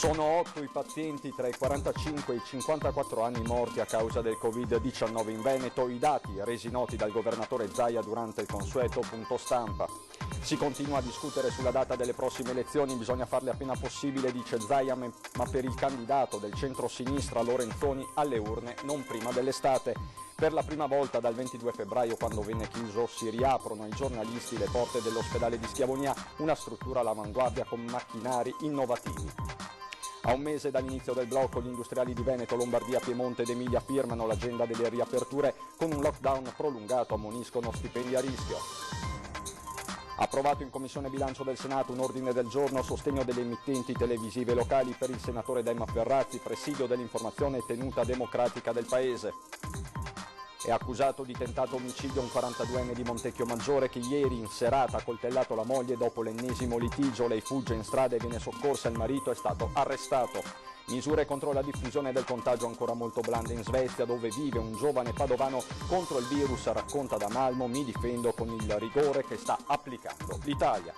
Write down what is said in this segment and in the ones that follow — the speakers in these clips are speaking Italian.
Sono 8 i pazienti tra i 45 e i 54 anni morti a causa del Covid-19 in Veneto, i dati resi noti dal governatore Zaia durante il consueto punto stampa. Si continua a discutere sulla data delle prossime elezioni, bisogna farle appena possibile, dice Zaia, ma per il candidato del centro-sinistra Lorenzoni alle urne non prima dell'estate. Per la prima volta dal 22 febbraio, quando venne chiuso, si riaprono ai giornalisti le porte dell'ospedale di Schiavonia, una struttura all'avanguardia con macchinari innovativi. A un mese dall'inizio del blocco, gli industriali di Veneto, Lombardia, Piemonte ed Emilia firmano l'agenda delle riaperture. Con un lockdown prolungato ammoniscono stipendi a rischio. Approvato in Commissione Bilancio del Senato un ordine del giorno a sostegno delle emittenti televisive locali per il senatore Demma Ferrazzi, presidio dell'informazione e tenuta democratica del Paese. È accusato di tentato omicidio un 42enne di Montecchio Maggiore che ieri in serata ha coltellato la moglie dopo l'ennesimo litigio. Lei fugge in strada e viene soccorsa, il marito è stato arrestato. Misure contro la diffusione del contagio ancora molto blande in Svezia, dove vive un giovane padovano contro il virus, racconta da Malmo: mi difendo con il rigore che sta applicando l'Italia.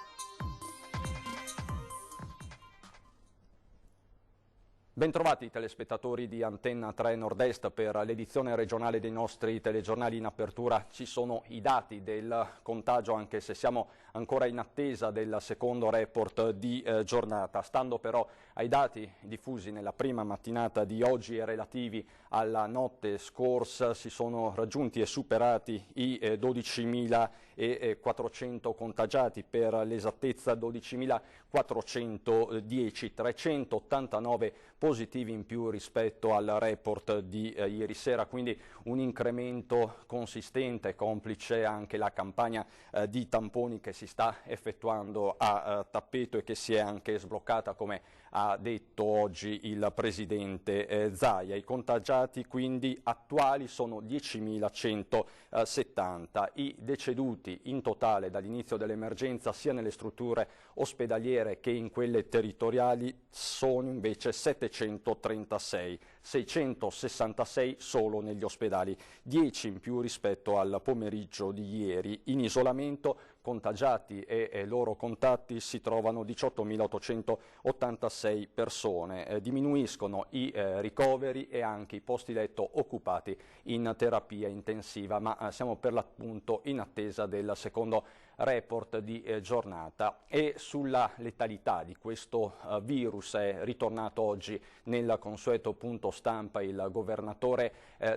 Bentrovati telespettatori di Antenna 3 Nord-Est per l'edizione regionale dei nostri telegiornali. In apertura ci sono i dati del contagio, anche se siamo ancora in attesa del secondo report di giornata. Stando però ai dati diffusi nella prima mattinata di oggi e relativi alla notte scorsa, si sono raggiunti e superati i 12.400 contagiati, per l'esattezza 12.410, 389 positivi in più rispetto al report di ieri sera, quindi un incremento consistente, complice anche la campagna di tamponi che si sta effettuando a tappeto e che si è anche sbloccata, come ha detto oggi il presidente Zaia. I contagiati quindi attuali sono 10.170, i deceduti in totale dall'inizio dell'emergenza sia nelle strutture ospedaliere che in quelle territoriali sono invece 736, 666 solo negli ospedali, 10 in più rispetto al pomeriggio di ieri. In isolamento contagiati e loro contatti si trovano 18.886 persone, diminuiscono i ricoveri e anche i posti letto occupati in terapia intensiva, ma siamo per l'appunto in attesa del secondo report di giornata. E sulla letalità di questo virus è ritornato oggi nel consueto punto stampa il governatore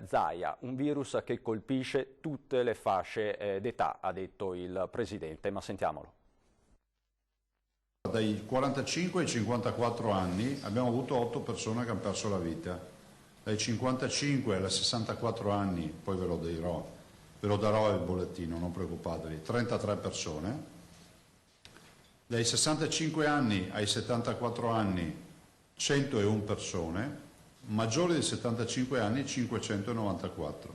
Zaia. Un virus che colpisce tutte le fasce d'età, ha detto il presidente, ma sentiamolo. Dai 45 ai 54 anni abbiamo avuto 8 persone che hanno perso la vita. Dai 55 ai 64 anni, poi ve lo darò il bollettino, non preoccupatevi, 33 persone. Dai 65 anni ai 74 anni 101 persone, maggiori di 75 anni 594.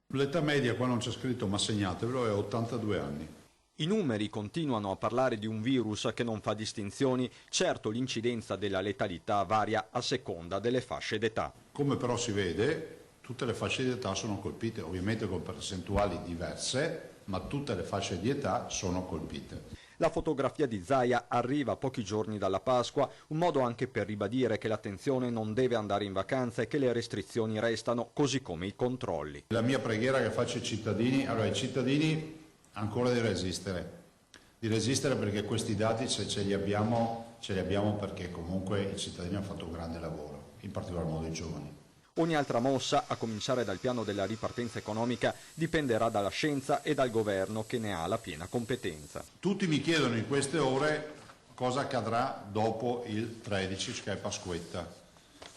L'età media, qua non c'è scritto ma segnatevelo, è 82 anni. I numeri continuano a parlare di un virus che non fa distinzioni, certo l'incidenza della letalità varia a seconda delle fasce d'età. Come però si vede, tutte le fasce di età sono colpite, ovviamente con percentuali diverse, ma tutte le fasce di età sono colpite. La fotografia di Zaia arriva a pochi giorni dalla Pasqua, un modo anche per ribadire che l'attenzione non deve andare in vacanza e che le restrizioni restano, così come i controlli. La mia preghiera che faccio ai cittadini, allora i cittadini ancora di resistere perché questi dati se ce li abbiamo perché comunque i cittadini hanno fatto un grande lavoro, in particolar modo i giovani. Ogni altra mossa, a cominciare dal piano della ripartenza economica, dipenderà dalla scienza e dal governo che ne ha la piena competenza. Tutti mi chiedono in queste ore cosa accadrà dopo il 13, che è Pasquetta.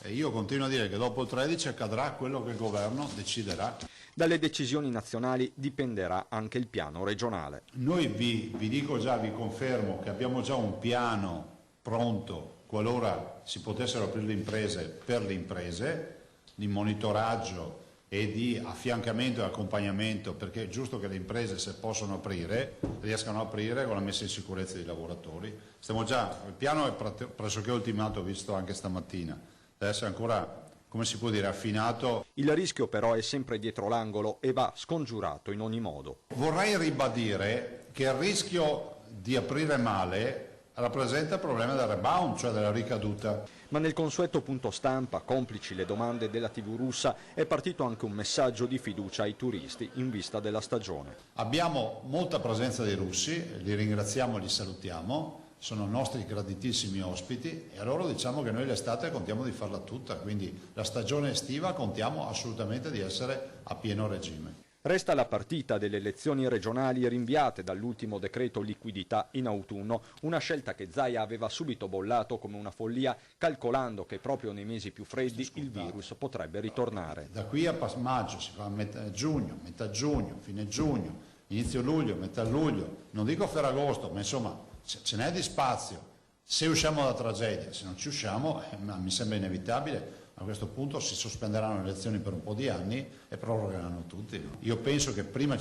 E io continuo a dire che dopo il 13 accadrà quello che il governo deciderà. Dalle decisioni nazionali dipenderà anche il piano regionale. Noi vi dico già, vi confermo che abbiamo già un piano pronto qualora si potessero aprire le imprese, per le imprese, di monitoraggio e di affiancamento e accompagnamento, perché è giusto che le imprese, se possono aprire, riescano a aprire con la messa in sicurezza dei lavoratori. Il piano è pressoché ultimato, visto anche stamattina, deve essere ancora, come si può dire, affinato. Il rischio però è sempre dietro l'angolo e va scongiurato in ogni modo. Vorrei ribadire che il rischio di aprire male rappresenta il problema del rebound, cioè della ricaduta. Ma nel consueto punto stampa, complici le domande della TV russa, è partito anche un messaggio di fiducia ai turisti in vista della stagione. Abbiamo molta presenza dei russi, li ringraziamo e li salutiamo, sono nostri graditissimi ospiti e a loro diciamo che noi l'estate contiamo di farla tutta, quindi la stagione estiva contiamo assolutamente di essere a pieno regime. Resta la partita delle elezioni regionali rinviate dall'ultimo decreto liquidità in autunno, una scelta che Zaia aveva subito bollato come una follia, calcolando che proprio nei mesi più freddi il virus potrebbe ritornare. Da qui a maggio si fa metà giugno, fine giugno, inizio luglio, metà luglio, non dico Ferragosto, ma insomma ce n'è di spazio. Se usciamo dalla tragedia, se non ci usciamo, mi sembra inevitabile. A questo punto si sospenderanno le elezioni per un po' di anni e prorogheranno tutti. No? Io penso che prima,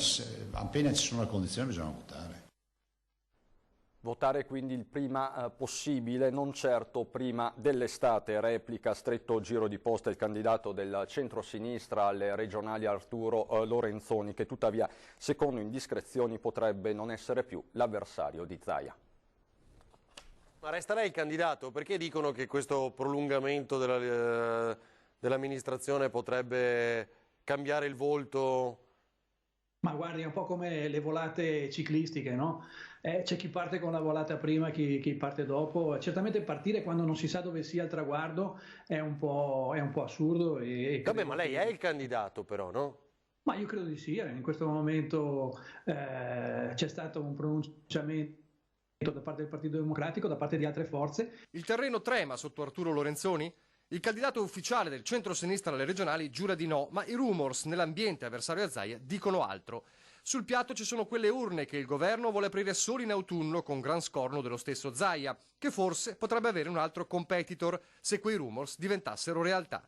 appena ci sono le condizioni, bisogna votare. Votare quindi il prima possibile, non certo prima dell'estate, replica a stretto giro di posta il candidato del centro-sinistra alle regionali Arturo Lorenzoni, che tuttavia, secondo indiscrezioni, potrebbe non essere più l'avversario di Zaia. Ma resterà il candidato? Perché dicono che questo prolungamento dell'amministrazione potrebbe cambiare il volto? Ma guardi, è un po' come le volate ciclistiche, no? C'è chi parte con la volata prima, chi parte dopo. Certamente partire quando non si sa dove sia il traguardo è un po' assurdo. Vabbè, ma lei è il candidato però, no? Ma io credo di sì. In questo momento c'è stato un pronunciamento da parte del Partito Democratico, da parte di altre forze. Il terreno trema sotto Arturo Lorenzoni? Il candidato ufficiale del centro-sinistra alle regionali giura di no, ma i rumors nell'ambiente avversario a Zaia dicono altro. Sul piatto ci sono quelle urne che il governo vuole aprire solo in autunno con gran scorno dello stesso Zaia, che forse potrebbe avere un altro competitor se quei rumors diventassero realtà.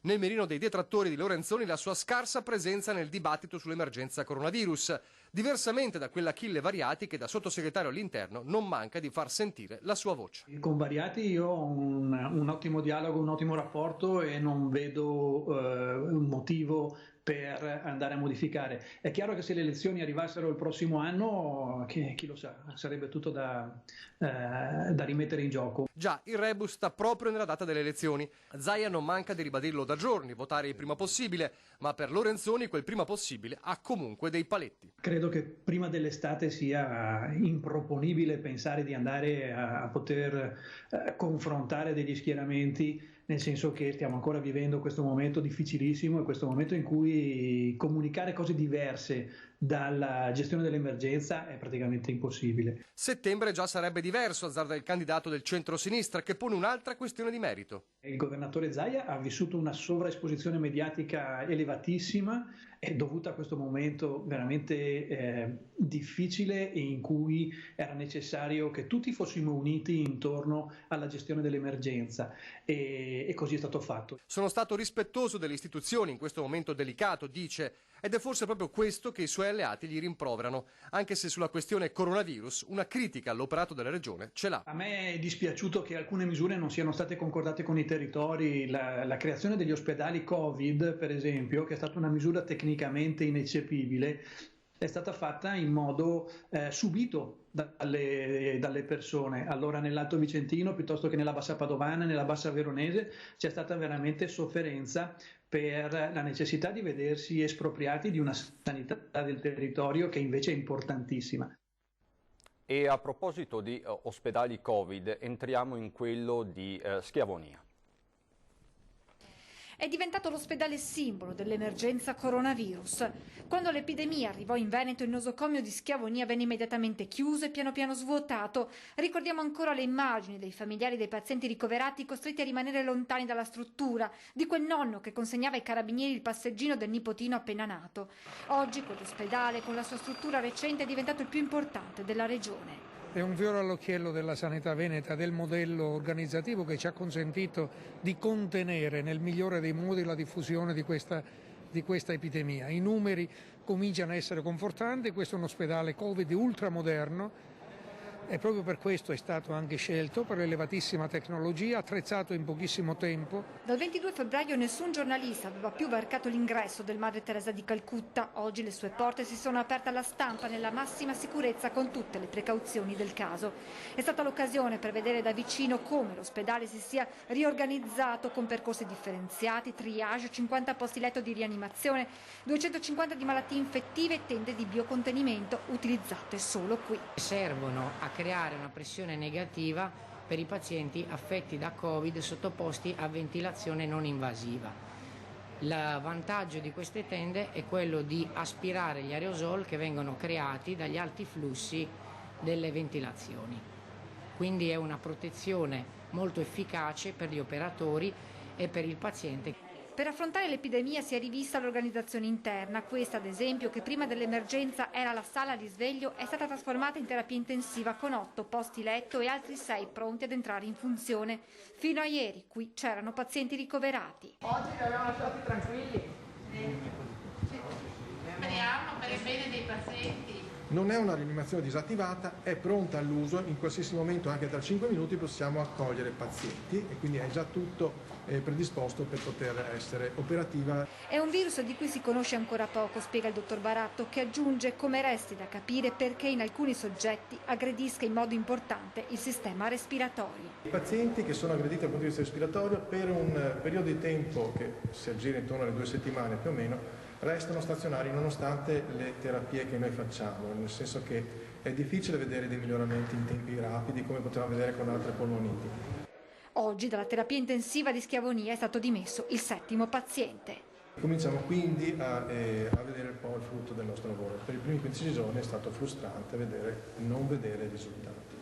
Nel mirino dei detrattori di Lorenzoni la sua scarsa presenza nel dibattito sull'emergenza coronavirus, diversamente da quella Achille Variati che da sottosegretario all'interno non manca di far sentire la sua voce. Con Variati io ho un ottimo dialogo, un ottimo rapporto e non vedo un motivo per andare a modificare. È chiaro che se le elezioni arrivassero il prossimo anno, chi lo sa, sarebbe tutto da rimettere in gioco. Già, il rebus sta proprio nella data delle elezioni. Zaia non manca di ribadirlo da giorni, votare il prima possibile, ma per Lorenzoni quel prima possibile ha comunque dei paletti. Credo che prima dell'estate sia improponibile pensare di andare a poter confrontare degli schieramenti, nel senso che stiamo ancora vivendo questo momento difficilissimo e questo momento in cui comunicare cose diverse dalla gestione dell'emergenza è praticamente impossibile. Settembre già sarebbe diverso, azzarda il candidato del centro-sinistra, che pone un'altra questione di merito. Il governatore Zaia ha vissuto una sovraesposizione mediatica elevatissima, è dovuta a questo momento veramente difficile e in cui era necessario che tutti fossimo uniti intorno alla gestione dell'emergenza e così è stato fatto. Sono stato rispettoso delle istituzioni in questo momento delicato, dice, ed è forse proprio questo che i suoi alleati gli rimproverano, anche se sulla questione coronavirus una critica all'operato della regione ce l'ha. A me è dispiaciuto che alcune misure non siano state concordate con i territori, la creazione degli ospedali Covid, per esempio, che è stata una misura tecnicamente ineccepibile, è stata fatta in modo subito dalle persone. Allora nell'Alto Vicentino, piuttosto che nella Bassa Padovana, nella Bassa Veronese, c'è stata veramente sofferenza per la necessità di vedersi espropriati di una sanità del territorio che invece è importantissima. E a proposito di ospedali Covid, entriamo in quello di Schiavonia. È diventato l'ospedale simbolo dell'emergenza coronavirus. Quando l'epidemia arrivò in Veneto, il nosocomio di Schiavonia venne immediatamente chiuso e piano piano svuotato. Ricordiamo ancora le immagini dei familiari dei pazienti ricoverati costretti a rimanere lontani dalla struttura, di quel nonno che consegnava ai carabinieri il passeggino del nipotino appena nato. Oggi quell'ospedale, con la sua struttura recente, è diventato il più importante della regione. È un fiore all'occhiello della sanità veneta, del modello organizzativo che ci ha consentito di contenere nel migliore dei modi la diffusione di questa epidemia. I numeri cominciano a essere confortanti, questo è un ospedale Covid ultramoderno e proprio per questo è stato anche scelto, per l'elevatissima tecnologia, attrezzato in pochissimo tempo. Dal 22 febbraio nessun giornalista aveva più varcato l'ingresso del Madre Teresa di Calcutta. Oggi le sue porte si sono aperte alla stampa nella massima sicurezza con tutte le precauzioni del caso. È stata l'occasione per vedere da vicino come l'ospedale si sia riorganizzato con percorsi differenziati, triage, 50 posti letto di rianimazione, 250 di malattie infettive e tende di biocontenimento utilizzate solo qui. Servono a creare una pressione negativa per i pazienti affetti da Covid sottoposti a ventilazione non invasiva. Il vantaggio di queste tende è quello di aspirare gli aerosol che vengono creati dagli alti flussi delle ventilazioni. Quindi è una protezione molto efficace per gli operatori e per il paziente. Per affrontare l'epidemia si è rivista l'organizzazione interna. Questa, ad esempio, che prima dell'emergenza era la sala di risveglio, è stata trasformata in terapia intensiva con 8 posti letto e altri 6 pronti ad entrare in funzione. Fino a ieri qui c'erano pazienti ricoverati. Oggi li abbiamo lasciati tranquilli. Speriamo per il bene dei pazienti. Non è una rianimazione disattivata, è pronta all'uso, in qualsiasi momento, anche tra 5 minuti, possiamo accogliere pazienti e quindi è già tutto predisposto per poter essere operativa. È un virus di cui si conosce ancora poco, spiega il dottor Baratto, che aggiunge come resti da capire perché in alcuni soggetti aggredisca in modo importante il sistema respiratorio. I pazienti che sono aggrediti dal punto di vista respiratorio per un periodo di tempo che si aggira intorno alle 2 settimane più o meno, restano stazionari nonostante le terapie che noi facciamo, nel senso che è difficile vedere dei miglioramenti in tempi rapidi come potevamo vedere con altre polmoniti. Oggi dalla terapia intensiva di Schiavonia è stato dimesso il 7° paziente. Cominciamo quindi a vedere un po' il frutto del nostro lavoro. Per i primi 15 giorni è stato frustrante non vedere risultati.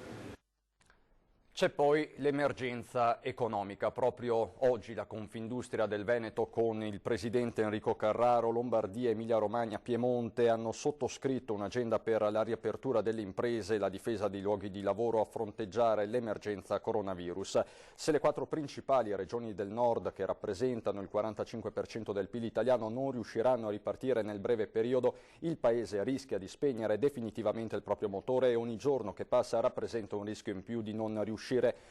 C'è poi l'emergenza economica. Proprio oggi la Confindustria del Veneto con il presidente Enrico Carraro, Lombardia, Emilia-Romagna, Piemonte hanno sottoscritto un'agenda per la riapertura delle imprese e la difesa dei luoghi di lavoro a fronteggiare l'emergenza coronavirus. Se le 4 principali regioni del nord, che rappresentano il 45% del PIL italiano, non riusciranno a ripartire nel breve periodo, il Paese rischia di spegnere definitivamente il proprio motore e ogni giorno che passa rappresenta un rischio in più di non riuscire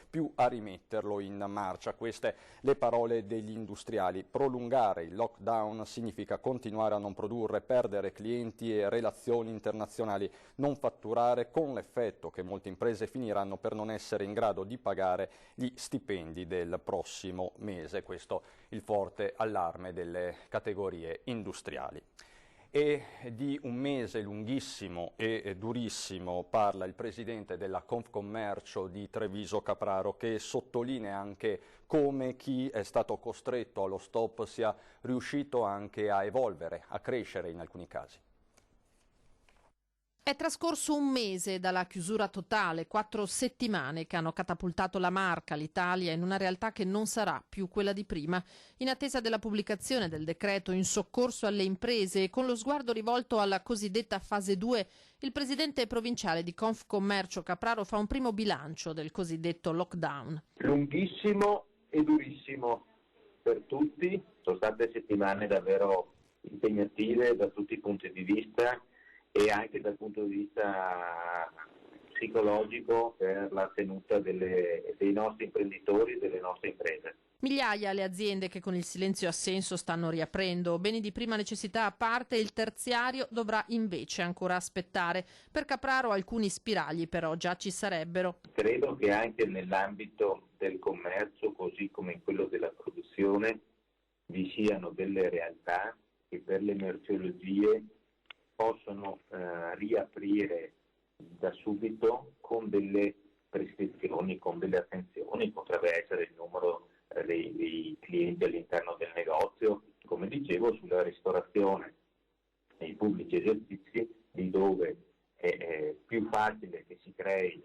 più a rimetterlo in marcia. Queste le parole degli industriali. Prolungare il lockdown significa continuare a non produrre, perdere clienti e relazioni internazionali, non fatturare, con l'effetto che molte imprese finiranno per non essere in grado di pagare gli stipendi del prossimo mese. Questo il forte allarme delle categorie industriali. E di un mese lunghissimo e durissimo parla il presidente della Confcommercio di Treviso Capraro, che sottolinea anche come chi è stato costretto allo stop sia riuscito anche a evolvere, a crescere in alcuni casi. È trascorso un mese dalla chiusura totale, 4 settimane che hanno catapultato la marca, l'Italia, in una realtà che non sarà più quella di prima. In attesa della pubblicazione del decreto in soccorso alle imprese e con lo sguardo rivolto alla cosiddetta fase 2, il presidente provinciale di Confcommercio Capraro fa un primo bilancio del cosiddetto lockdown. Lunghissimo e durissimo per tutti, sono state settimane davvero impegnative da tutti i punti di vista e anche dal punto di vista psicologico per la tenuta dei nostri imprenditori e delle nostre imprese. Migliaia le aziende che con il silenzio assenso stanno riaprendo. Beni di prima necessità a parte, il terziario dovrà invece ancora aspettare. Per Capraro alcuni spiragli però già ci sarebbero. Credo che anche nell'ambito del commercio, così come in quello della produzione, vi siano delle realtà che per le merceologie possono riaprire da subito con delle prescrizioni, con delle attenzioni, potrebbe essere il numero dei clienti all'interno del negozio, come dicevo, sulla ristorazione nei pubblici esercizi, di dove è più facile che si crei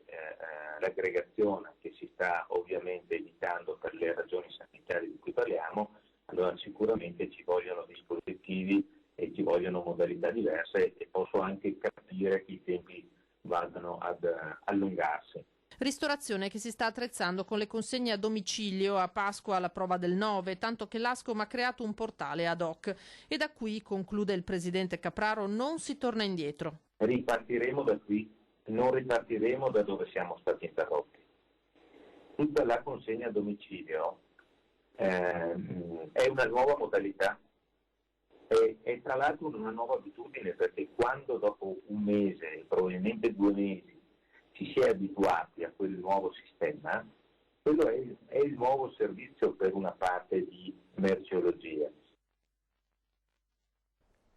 l'aggregazione che si sta ovviamente evitando per le ragioni sanitarie di cui parliamo, allora sicuramente ci vogliono dispositivi e ci vogliono modalità diverse e posso anche capire che i tempi vadano ad allungarsi. Ristorazione che si sta attrezzando con le consegne a domicilio a Pasqua alla prova del 9, tanto che l'Ascom ha creato un portale ad hoc e da qui, conclude il presidente Capraro, non si torna indietro. Ripartiremo da qui non ripartiremo da dove siamo stati interrotti. Tutta la consegna a domicilio è una nuova modalità e tra l'altro una nuova abitudine, perché quando dopo un mese, probabilmente 2 mesi, ci si è abituati a quel nuovo sistema, quello è il nuovo servizio per una parte di merceologia.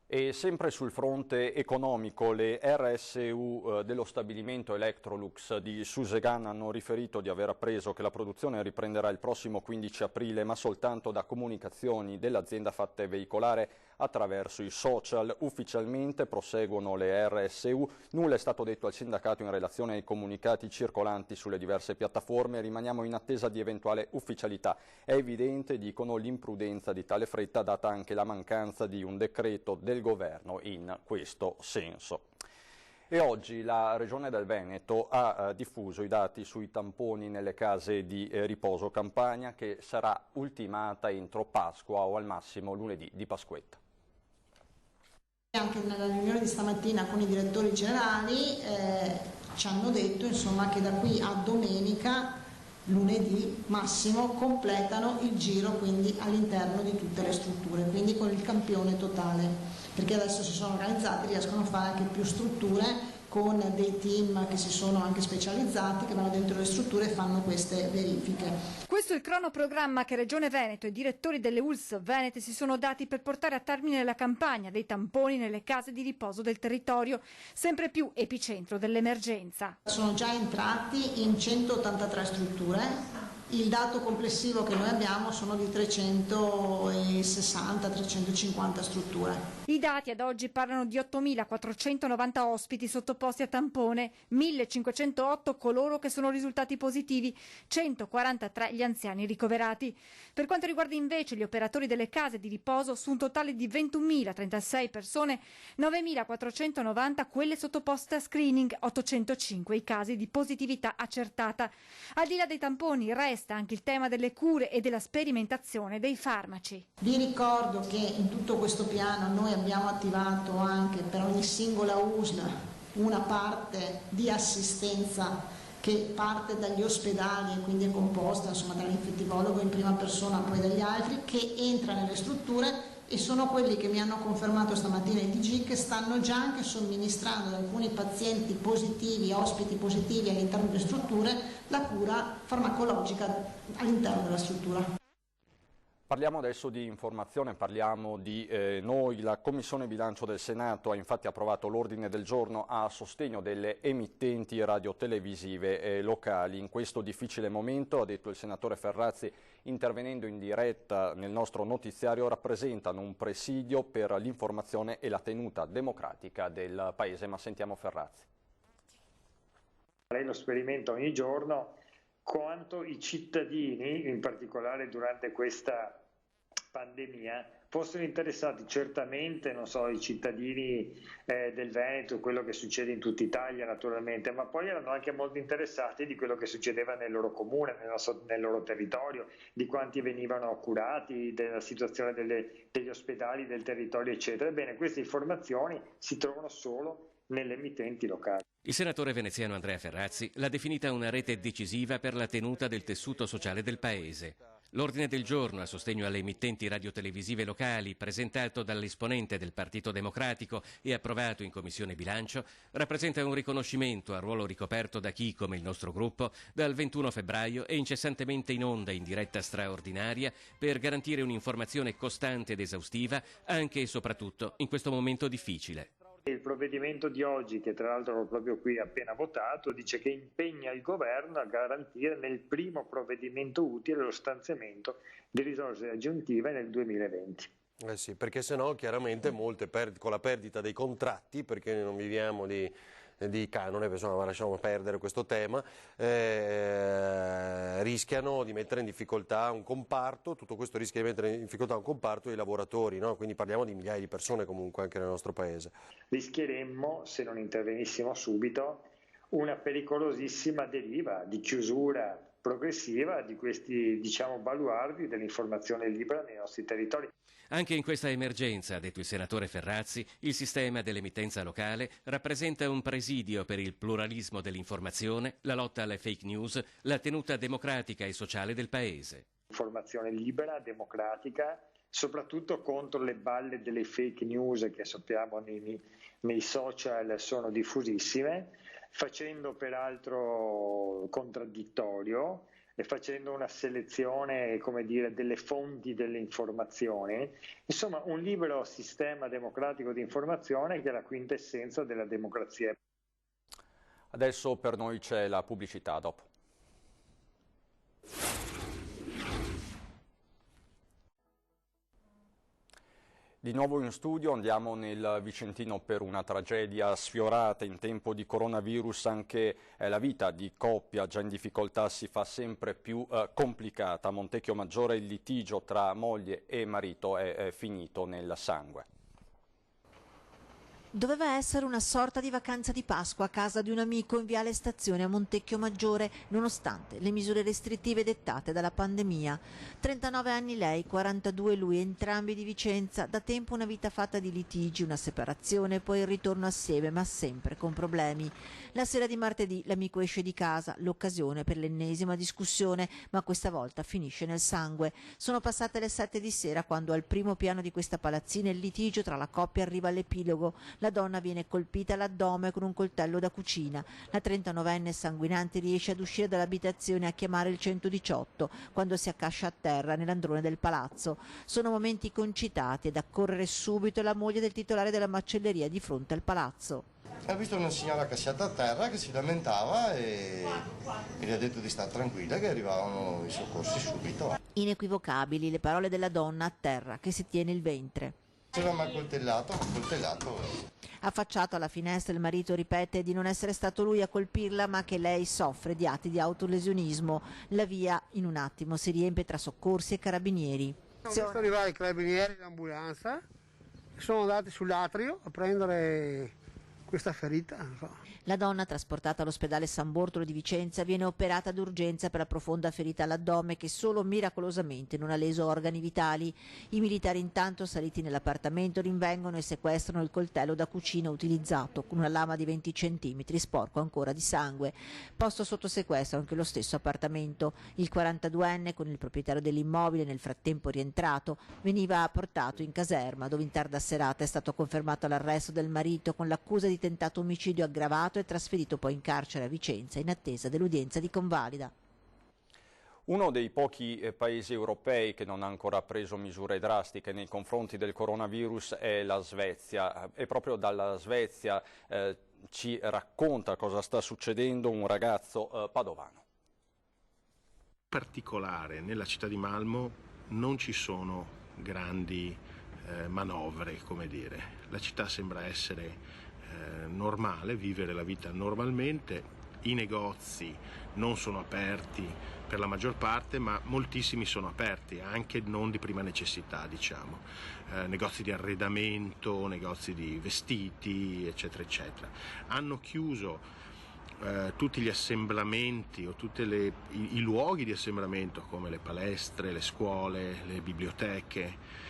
E sempre sul fronte economico, le RSU dello stabilimento Electrolux di Suzegan hanno riferito di aver appreso che la produzione riprenderà il prossimo 15 aprile, ma soltanto da comunicazioni dell'azienda fatte veicolare attraverso i social. Ufficialmente proseguono le RSU, nulla è stato detto al sindacato in relazione ai comunicati circolanti sulle diverse piattaforme, rimaniamo in attesa di eventuale ufficialità. È evidente, dicono, l'imprudenza di tale fretta, data anche la mancanza di un decreto del governo in questo senso. E oggi la Regione del Veneto ha diffuso i dati sui tamponi nelle case di riposo, campagna che sarà ultimata entro Pasqua o al massimo lunedì di Pasquetta. Anche nella riunione di stamattina con i direttori generali ci hanno detto, insomma, che da qui a domenica, lunedì massimo, completano il giro, quindi all'interno di tutte le strutture, quindi con il campione totale, perché adesso si sono organizzati, riescono a fare anche più strutture con dei team che si sono anche specializzati, che vanno dentro le strutture e fanno queste verifiche. Questo è il cronoprogramma che Regione Veneto e i direttori delle ULSS venete si sono dati per portare a termine la campagna dei tamponi nelle case di riposo del territorio, sempre più epicentro dell'emergenza. Sono già entrati in 183 strutture. Il dato complessivo che noi abbiamo sono di 360-350 strutture. I dati ad oggi parlano di 8.490 ospiti sottoposti a tampone, 1.508 coloro che sono risultati positivi, 143 gli anziani ricoverati. Per quanto riguarda invece gli operatori delle case di riposo, su un totale di 21.036 persone, 9.490 quelle sottoposte a screening, 805 i casi di positività accertata. Al di là dei tamponi resta anche il tema delle cure e della sperimentazione dei farmaci. Vi ricordo che in tutto questo piano noi abbiamo attivato anche per ogni singola USL una parte di assistenza che parte dagli ospedali e quindi è composta, insomma, dall'infettivologo in prima persona, poi dagli altri, che entra nelle strutture, e sono quelli che mi hanno confermato stamattina i TG che stanno già anche somministrando ad alcuni pazienti positivi, ospiti positivi all'interno delle strutture, la cura farmacologica all'interno della struttura. Parliamo adesso di informazione, parliamo di noi. La Commissione Bilancio del Senato ha infatti approvato l'ordine del giorno a sostegno delle emittenti radiotelevisive locali. In questo difficile momento, ha detto il senatore Ferrazzi, intervenendo in diretta nel nostro notiziario, rappresentano un presidio per l'informazione e la tenuta democratica del Paese. Ma sentiamo Ferrazzi. Lei lo sperimenta ogni giorno, quanto i cittadini, in particolare durante questa pandemia, fossero interessati certamente, non so, i cittadini del Veneto, quello che succede in tutta Italia naturalmente, ma poi erano anche molto interessati di quello che succedeva nel loro comune, nel loro territorio, di quanti venivano curati, della situazione degli ospedali, del territorio, eccetera. Ebbene, queste informazioni si trovano solo nelle emittenti locali. Il senatore veneziano Andrea Ferrazzi l'ha definita una rete decisiva per la tenuta del tessuto sociale del Paese. L'ordine del giorno a sostegno alle emittenti radiotelevisive locali, presentato dall'esponente del Partito Democratico e approvato in Commissione Bilancio, rappresenta un riconoscimento al ruolo ricoperto da chi, come il nostro gruppo, dal 21 febbraio è incessantemente in onda in diretta straordinaria per garantire un'informazione costante ed esaustiva anche e soprattutto in questo momento difficile. Il provvedimento di oggi, che tra l'altro proprio qui appena votato, dice che impegna il governo a garantire nel primo provvedimento utile lo stanziamento di risorse aggiuntive nel 2020. Sì, perché sennò chiaramente molte con la perdita dei contratti, perché non viviamo di canone, insomma, lasciamo perdere questo tema, rischiano di mettere in difficoltà un comparto, tutto questo rischia di mettere in difficoltà un comparto e i lavoratori, no? Quindi parliamo di migliaia di persone comunque anche nel nostro paese. Rischieremmo, se non intervenissimo subito, una pericolosissima deriva di chiusura progressiva di questi, diciamo, baluardi dell'informazione libera nei nostri territori. Anche in questa emergenza, ha detto il senatore Ferrazzi, il sistema dell'emittenza locale rappresenta un presidio per il pluralismo dell'informazione, la lotta alle fake news, la tenuta democratica e sociale del Paese. Informazione libera, democratica, soprattutto contro le balle delle fake news che sappiamo nei social sono diffusissime, facendo peraltro contraddittorio e facendo una selezione, come dire, delle fonti delle informazioni. Insomma, un libero sistema democratico di informazione che è la quintessenza della democrazia. Adesso per noi c'è la pubblicità, dopo. Di nuovo in studio, andiamo nel Vicentino per una tragedia sfiorata in tempo di coronavirus. Anche la vita di coppia già in difficoltà si fa sempre più complicata. A Montecchio Maggiore il litigio tra moglie e marito è finito nel sangue. Doveva essere una sorta di vacanza di Pasqua a casa di un amico in Viale Stazione a Montecchio Maggiore, nonostante le misure restrittive dettate dalla pandemia. 39 anni lei, 42 lui, entrambi di Vicenza, da tempo una vita fatta di litigi, una separazione, poi il ritorno assieme, ma sempre con problemi. La sera di martedì l'amico esce di casa, l'occasione per l'ennesima discussione, ma questa volta finisce nel sangue. Sono passate le 7 di sera quando al primo piano di questa palazzina il litigio tra la coppia arriva all'epilogo. La donna viene colpita all'addome con un coltello da cucina. La 39enne sanguinante riesce ad uscire dall'abitazione e a chiamare il 118 quando si accascia a terra nell'androne del palazzo. Sono momenti concitati ed accorrere subito la moglie del titolare della macelleria di fronte al palazzo. Ha visto una signora accasciata a terra che si lamentava e gli ha detto di stare tranquilla, che arrivavano i soccorsi subito. Inequivocabili le parole della donna a terra che si tiene il ventre. Se l'ha mal coltellato. Affacciato alla finestra il marito ripete di non essere stato lui a colpirla, ma che lei soffre di atti di autolesionismo. La via in un attimo si riempie tra soccorsi e carabinieri. Ho visto arrivare i carabinieri e l'ambulanza, sono andati sull'atrio a prendere questa ferita. Non so. La donna, trasportata all'ospedale San Bortolo di Vicenza, viene operata d'urgenza per la profonda ferita all'addome che solo miracolosamente non ha leso organi vitali. I militari intanto, saliti nell'appartamento, rinvengono e sequestrano il coltello da cucina utilizzato con una lama di 20 centimetri, sporco ancora di sangue. Posto sotto sequestro anche lo stesso appartamento. Il 42enne, con il proprietario dell'immobile nel frattempo rientrato, veniva portato in caserma, dove in tarda serata è stato confermato l'arresto del marito con l'accusa di tentato omicidio aggravato e trasferito poi in carcere a Vicenza in attesa dell'udienza di convalida. Uno dei pochi paesi europei che non ha ancora preso misure drastiche nei confronti del coronavirus è la Svezia, e proprio dalla Svezia ci racconta cosa sta succedendo un ragazzo padovano. In particolare nella città di Malmö non ci sono grandi manovre, come dire. La città sembra essere normale, vivere la vita normalmente, i negozi non sono aperti per la maggior parte, ma moltissimi sono aperti, anche non di prima necessità, diciamo, negozi di arredamento, negozi di vestiti, eccetera, eccetera. Hanno chiuso tutti gli assemblamenti o tutti i luoghi di assemblamento come le palestre, le scuole, le biblioteche.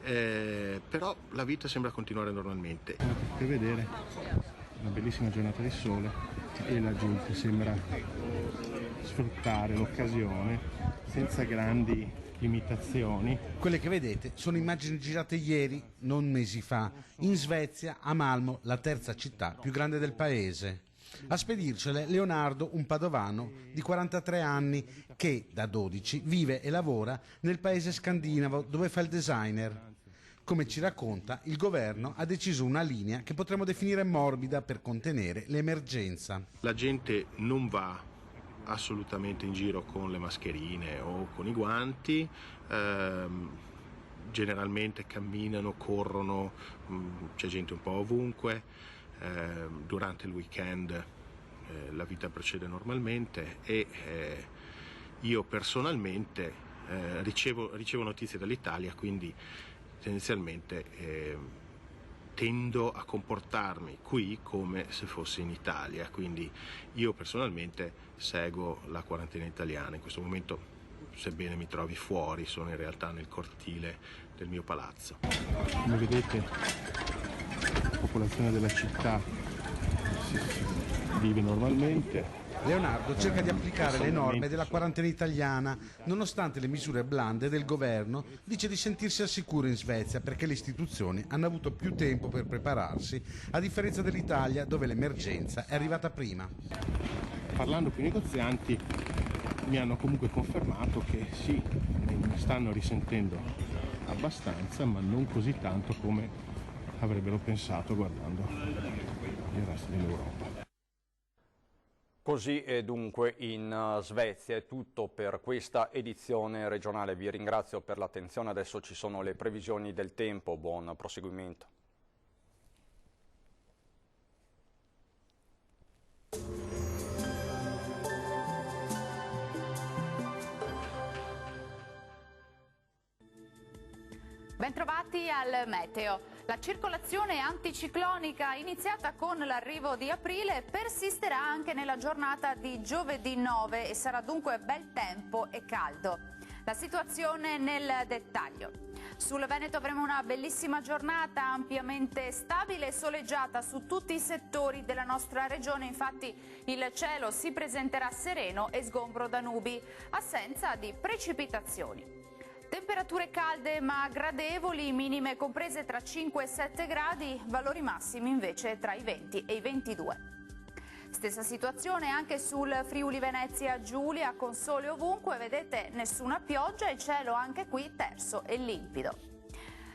Però la vita sembra continuare normalmente. Come potete vedere, una bellissima giornata di sole e la gente sembra sfruttare l'occasione senza grandi limitazioni. Quelle che vedete sono immagini girate ieri, non mesi fa, in Svezia, a Malmö, la terza città più grande del paese. A spedircele Leonardo, un padovano di 43 anni che da 12 vive e lavora nel paese scandinavo dove fa il designer. Come ci racconta, il governo ha deciso una linea che potremmo definire morbida per contenere l'emergenza. La gente non va assolutamente in giro con le mascherine o con i guanti, generalmente camminano, corrono, c'è gente un po' ovunque, durante il weekend la vita procede normalmente e io personalmente ricevo notizie dall'Italia, quindi tendenzialmente tendo a comportarmi qui come se fossi in Italia, quindi io personalmente seguo la quarantena italiana. In questo momento, sebbene mi trovi fuori, sono in realtà nel cortile del mio palazzo. Come vedete, la popolazione della città vive normalmente. Leonardo cerca di applicare le norme della quarantena italiana, nonostante le misure blande del governo. Dice di sentirsi al sicuro in Svezia perché le istituzioni hanno avuto più tempo per prepararsi, a differenza dell'Italia dove l'emergenza è arrivata prima. Parlando con i negozianti mi hanno comunque confermato che sì, ne stanno risentendo abbastanza, ma non così tanto come avrebbero pensato guardando il resto dell'Europa. Così è dunque in Svezia. È tutto per questa edizione regionale. Vi ringrazio per l'attenzione. Adesso ci sono le previsioni del tempo. Buon proseguimento. Bentrovati al meteo. La circolazione anticiclonica iniziata con l'arrivo di aprile persisterà anche nella giornata di giovedì 9 e sarà dunque bel tempo e caldo. La situazione nel dettaglio. Sul Veneto avremo una bellissima giornata ampiamente stabile e soleggiata su tutti i settori della nostra regione. Infatti il cielo si presenterà sereno e sgombro da nubi, assenza di precipitazioni. Temperature calde ma gradevoli, minime comprese tra 5 e 7 gradi, valori massimi invece tra i 20 e i 22. Stessa situazione anche sul Friuli Venezia Giulia, con sole ovunque, vedete nessuna pioggia e cielo anche qui terso e limpido.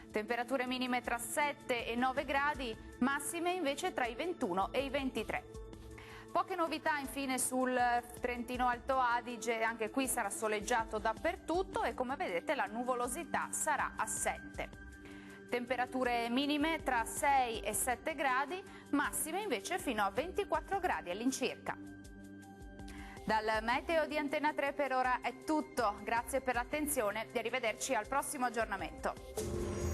Temperature minime tra 7 e 9 gradi, massime invece tra i 21 e i 23. Poche novità infine sul Trentino Alto Adige, anche qui sarà soleggiato dappertutto e come vedete la nuvolosità sarà assente. Temperature minime tra 6 e 7 gradi, massime invece fino a 24 gradi all'incirca. Dal meteo di Antena 3 per ora è tutto, grazie per l'attenzione e arrivederci al prossimo aggiornamento.